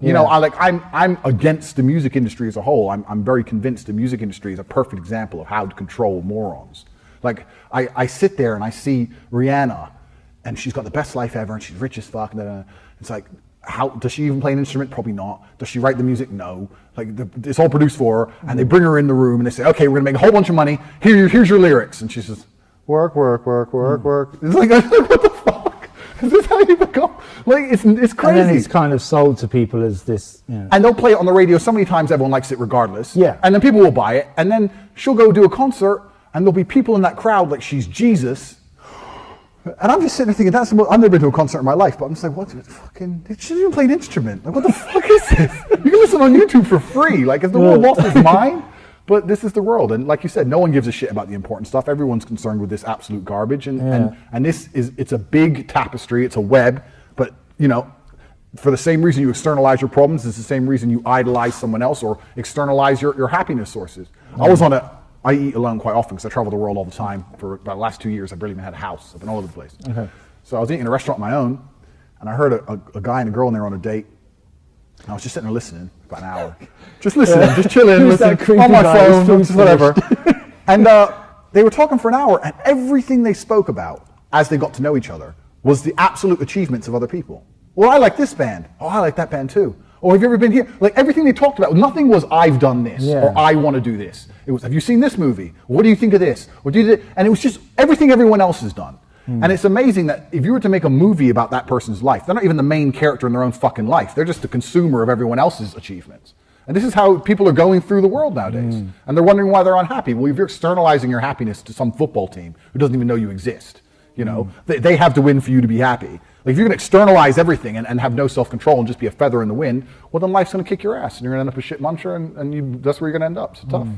You know, I'm against the music industry as a whole. I'm very convinced the music industry is a perfect example of how to control morons. Like, I sit there and I see Rhianna, and she's got the best life ever, and she's rich as fuck. And it's like, how does she even play an instrument? Probably not. Does she write the music? No. Like, it's all produced for her, and they bring her in the room and they say, okay, we're gonna make a whole bunch of money. Here's your lyrics, and she says, work, work, work, work, work. It's like, what the fuck? Is this how you become? Like, it's crazy. And then it's kind of sold to people as this, you know. And they'll play it on the radio so many times, everyone likes it regardless. Yeah. And then people will buy it, and then she'll go do a concert, and there'll be people in that crowd like she's Jesus. And I'm just sitting there thinking, I've never been to a concert in my life, but I'm just like, what the fucking, she didn't even play an instrument. Like, what the fuck is this? You can listen on YouTube for free. Like, has the world lost its mind? But this is the world. And like you said, no one gives a shit about the important stuff. Everyone's concerned with this absolute garbage. And it's a big tapestry, it's a web, but you know, for the same reason you externalize your problems, it's the same reason you idolize someone else or externalize your happiness sources. I eat alone quite often because I travel the world all the time. For about the last 2 years, I've barely even had a house. I've been all over the place. Okay. So I was eating in a restaurant of my own, and I heard a guy and a girl in there on a date. And I was just sitting there listening for about an hour. Just listening, just chilling, listening on my phone, just whatever. And they were talking for an hour, and everything they spoke about as they got to know each other was the absolute achievements of other people. Well, I like this band. Oh, I like that band too. Or have you ever been here? Like, everything they talked about, nothing was I've done this or I want to do this. It was, have you seen this movie? What do you think of this? Or and it was just everything everyone else has done. And it's amazing that if you were to make a movie about that person's life, they're not even the main character in their own fucking life. They're just the consumer of everyone else's achievements. And this is how people are going through the world nowadays. And they're wondering why they're unhappy. Well, if you're externalizing your happiness to some football team who doesn't even know you exist, you know, they have to win for you to be happy. Like, if you're going to externalize everything and have no self-control and just be a feather in the wind, well, then life's going to kick your ass and you're going to end up a shit muncher and that's where you're going to end up. So tough.